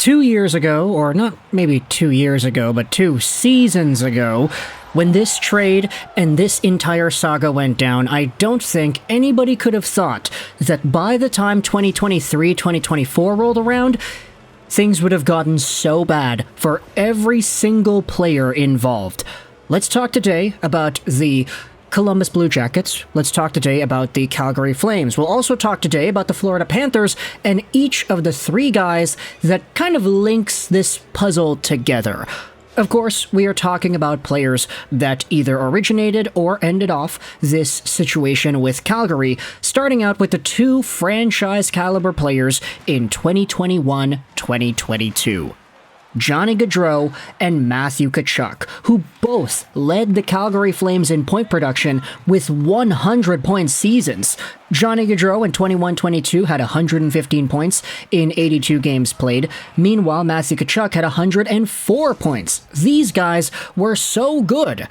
2 years ago, or not maybe 2 years ago, but 2 seasons ago, when this trade and this entire saga went down, I don't think anybody could have thought that by the time 2023-2024 rolled around, things would have gotten so bad for every single player involved. Let's talk today about the Columbus Blue Jackets. Let's talk today about the Calgary Flames. We'll also talk today about the Florida Panthers and each of the 3 guys that kind of links this puzzle together. Of course, we are talking about players that either originated or ended off this situation with Calgary, starting out with the 2 franchise-caliber players in 2021-2022. Johnny Gaudreau and Matthew Tkachuk, who both led the Calgary Flames in point production with 100-point seasons. Johnny Gaudreau in 21-22 had 115 points in 82 games played. Meanwhile, Matthew Tkachuk had 104 points. These guys were so good.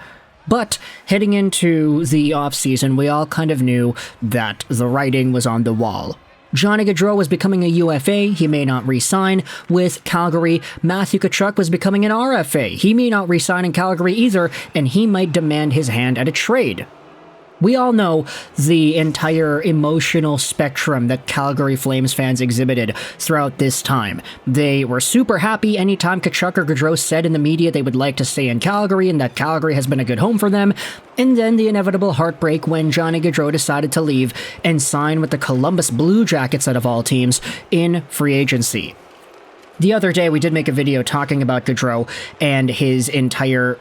But heading into the offseason, we all kind of knew that the writing was on the wall. Johnny Gaudreau was becoming a UFA, he may not re-sign with Calgary. Matthew Tkachuk was becoming an RFA, he may not re-sign in Calgary either, and he might demand his hand at a trade. We all know the entire emotional spectrum that Calgary Flames fans exhibited throughout this time. They were super happy anytime Tkachuk or Gaudreau said in the media they would like to stay in Calgary and that Calgary has been a good home for them. And then the inevitable heartbreak when Johnny Gaudreau decided to leave and sign with the Columbus Blue Jackets out of all teams in free agency. The other day we did make a video talking about Gaudreau and his entire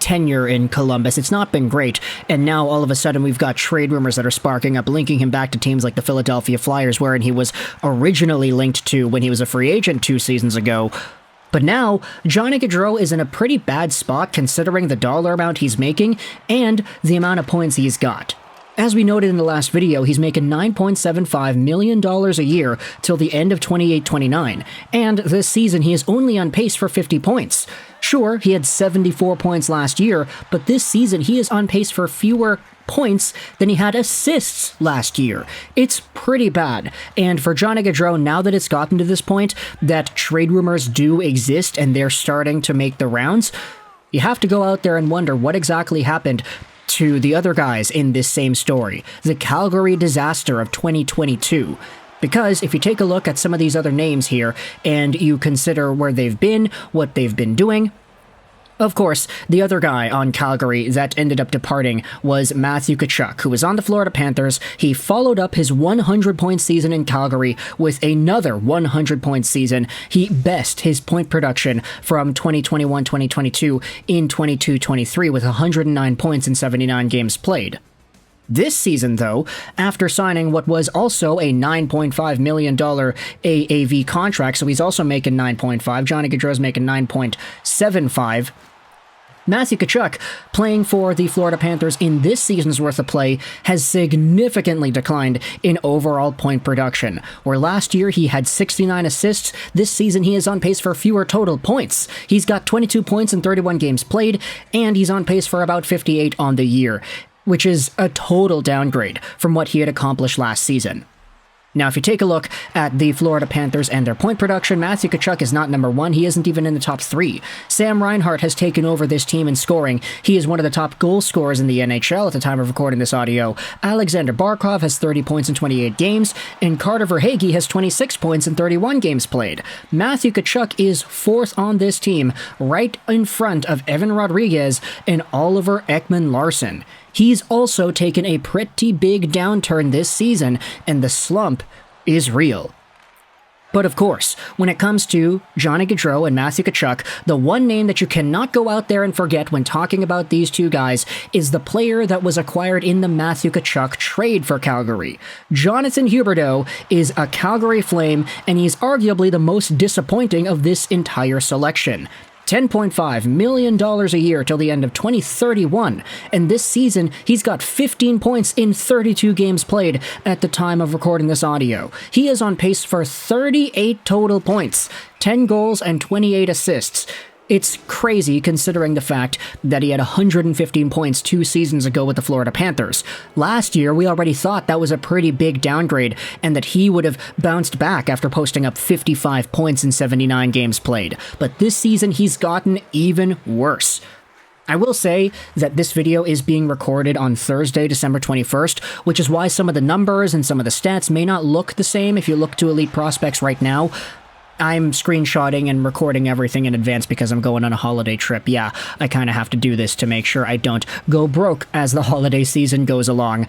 tenure in Columbus. It's not been great, and now all of a sudden we've got trade rumors that are sparking up, linking him back to teams like the Philadelphia Flyers, wherein he was originally linked to when he was a free agent 2 seasons ago. But now, Johnny Gaudreau is in a pretty bad spot considering the dollar amount he's making and the amount of points he's got. As we noted in the last video, he's making $9.75 million a year till the end of 28-29, and this season he is only on pace for 50 points. Sure, he had 74 points last year, but this season he is on pace for fewer points than he had assists last year. It's pretty bad. And for Johnny Gaudreau, now that it's gotten to this point that trade rumors do exist and they're starting to make the rounds, you have to go out there and wonder what exactly happened to the other guys in this same story, the Calgary disaster of 2022. Because if you take a look at some of these other names here and you consider where they've been, what they've been doing, of course, the other guy on Calgary that ended up departing was Matthew Tkachuk, who was on the Florida Panthers. He followed up his 100-point season in Calgary with another 100-point season. He bested his point production from 2021-2022 in 22-23 with 109 points in 79 games played. This season, though, after signing what was also a $9.5 million AAV contract, so he's also making 9.5, Johnny Gaudreau's making 9.75, Matthew Tkachuk, playing for the Florida Panthers in this season's worth of play, has significantly declined in overall point production. Where last year he had 69 assists, this season he is on pace for fewer total points. He's got 22 points in 31 games played, and he's on pace for about 58 on the year, which is a total downgrade from what he had accomplished last season. Now, if you take a look at the Florida Panthers and their point production, Matthew Tkachuk is not number 1. He isn't even in the top 3. Sam Reinhart has taken over this team in scoring. He is one of the top goal scorers in the NHL at the time of recording this audio. Alexander Barkov has 30 points in 28 games, and Carter Verhaeghe has 26 points in 31 games played. Matthew Tkachuk is 4th on this team, right in front of Evan Rodriguez and Oliver Ekman-Larsson. He's also taken a pretty big downturn this season, and the slump is real. But of course, when it comes to Johnny Gaudreau and Matthew Tkachuk, the one name that you cannot go out there and forget when talking about these 2 guys is the player that was acquired in the Matthew Tkachuk trade for Calgary. Jonathan Huberdeau is a Calgary Flame, and he's arguably the most disappointing of this entire selection. $10.5 million a year till the end of 2031, and this season he's got 15 points in 32 games played at the time of recording this audio. He is on pace for 38 total points, 10 goals and 28 assists. It's crazy considering the fact that he had 115 points 2 seasons ago with the Florida Panthers. Last year, we already thought that was a pretty big downgrade and that he would have bounced back after posting up 55 points in 79 games played. But this season, he's gotten even worse. I will say that this video is being recorded on Thursday, December 21st, which is why some of the numbers and some of the stats may not look the same if you look to Elite Prospects right now. I'm screenshotting and recording everything in advance because I'm going on a holiday trip. Yeah, I kind of have to do this to make sure I don't go broke as the holiday season goes along.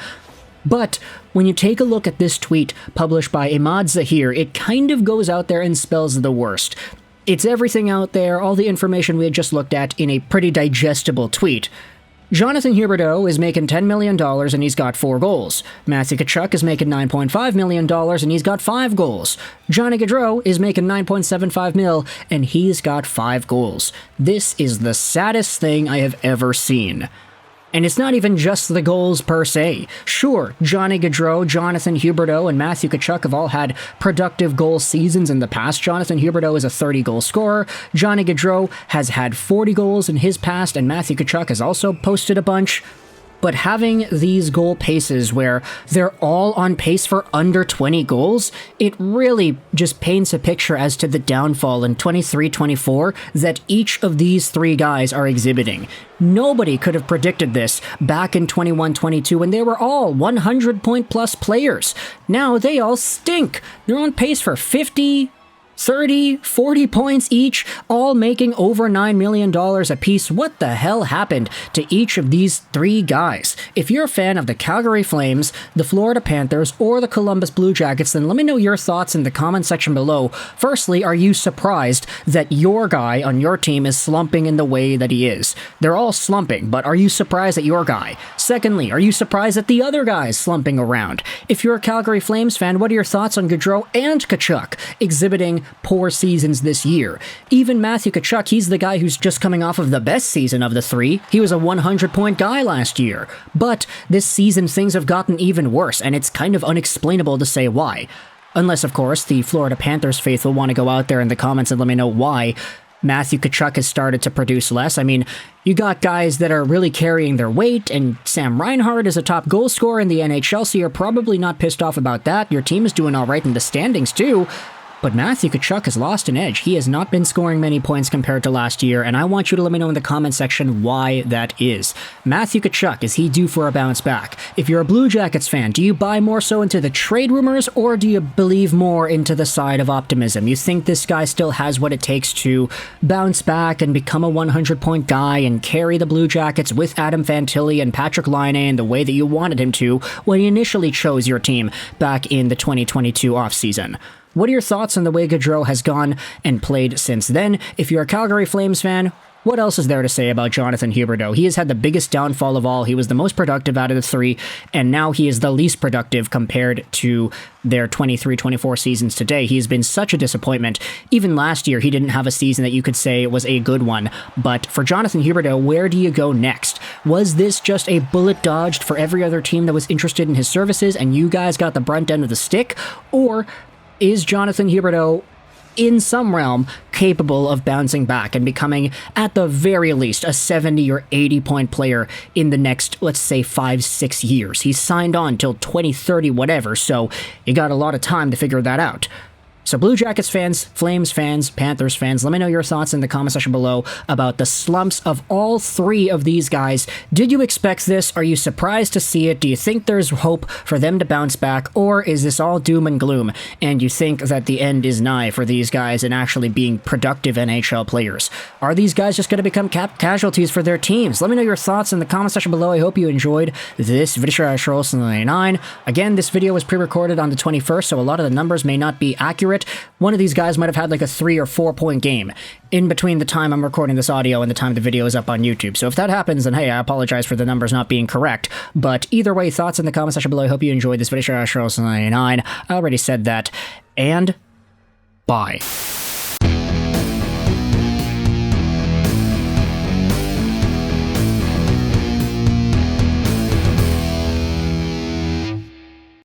But when you take a look at this tweet published by Imad Zahir, it kind of goes out there and spells the worst. It's everything out there, all the information we had just looked at in a pretty digestible tweet. Jonathan Huberdeau is making $10 million and he's got 4 goals. Matthew Tkachuk is making $9.5 million and he's got 5 goals. Johnny Gaudreau is making $9.75 million and he's got 5 goals. This is the saddest thing I have ever seen. And it's not even just the goals per se. Sure, Johnny Gaudreau, Jonathan Huberdeau, and Matthew Tkachuk have all had productive goal seasons in the past. Jonathan Huberdeau is a 30-goal scorer. Johnny Gaudreau has had 40 goals in his past, and Matthew Tkachuk has also posted a bunch. But having these goal paces where they're all on pace for under 20 goals, it really just paints a picture as to the downfall in 23-24 that each of these 3 guys are exhibiting. Nobody could have predicted this back in 21-22 when they were all 100-point-plus players. Now they all stink. They're on pace for 50, 30, 40 points each, all making over $9 million apiece. What the hell happened to each of these 3 guys? If you're a fan of the Calgary Flames, the Florida Panthers, or the Columbus Blue Jackets, then let me know your thoughts in the comment section below. Firstly, are you surprised that your guy on your team is slumping in the way that he is? They're all slumping, but are you surprised at your guy? Secondly, are you surprised at the other guys slumping around? If you're a Calgary Flames fan, what are your thoughts on Gaudreau and Tkachuk exhibiting poor seasons this year? Even Matthew Tkachuk, he's the guy who's just coming off of the best season of the 3. He was a 100-point guy last year. But this season, things have gotten even worse, and it's kind of unexplainable to say why. Unless, of course, the Florida Panthers faithful want to go out there in the comments and let me know why Matthew Tkachuk has started to produce less. I mean, you got guys that are really carrying their weight, and Sam Reinhart is a top goal scorer in the NHL, so you're probably not pissed off about that. Your team is doing all right in the standings, too. But Matthew Tkachuk has lost an edge. He has not been scoring many points compared to last year, and I want you to let me know in the comment section why that is. Matthew Tkachuk, is he due for a bounce back? If you're a Blue Jackets fan, do you buy more so into the trade rumors, or do you believe more into the side of optimism? You think this guy still has what it takes to bounce back and become a 100-point guy and carry the Blue Jackets with Adam Fantilli and Patrick Laine in the way that you wanted him to when he initially chose your team back in the 2022 offseason? What are your thoughts on the way Gaudreau has gone and played since then? If you're a Calgary Flames fan, what else is there to say about Jonathan Huberdeau? He has had the biggest downfall of all. He was the most productive out of the 3, and now he is the least productive compared to their 23-24 seasons today. He's been such a disappointment. Even last year, he didn't have a season that you could say was a good one. But for Jonathan Huberdeau, where do you go next? Was this just a bullet dodged for every other team that was interested in his services, and you guys got the brunt end of the stick? Or is Jonathan Huberdeau, in some realm, capable of bouncing back and becoming, at the very least, a 70 or 80-point player in the next, let's say, 5-6 years? He's signed on till 2030, whatever, so you got a lot of time to figure that out. So Blue Jackets fans, Flames fans, Panthers fans, let me know your thoughts in the comment section below about the slumps of all 3 of these guys. Did you expect this? Are you surprised to see it? Do you think there's hope for them to bounce back? Or is this all doom and gloom, and you think that the end is nigh for these guys and actually being productive NHL players? Are these guys just going to become casualties for their teams? Let me know your thoughts in the comment section below. I hope you enjoyed this video. Again, this video was pre-recorded on the 21st, so a lot of the numbers may not be accurate. One of these guys might have had like a 3 or 4 point game in between the time I'm recording this audio and the time the video is up on YouTube. So if that happens, then hey, I apologize for the numbers not being correct. But either way, thoughts in the comment section below. I hope you enjoyed this video. I already said that. And bye.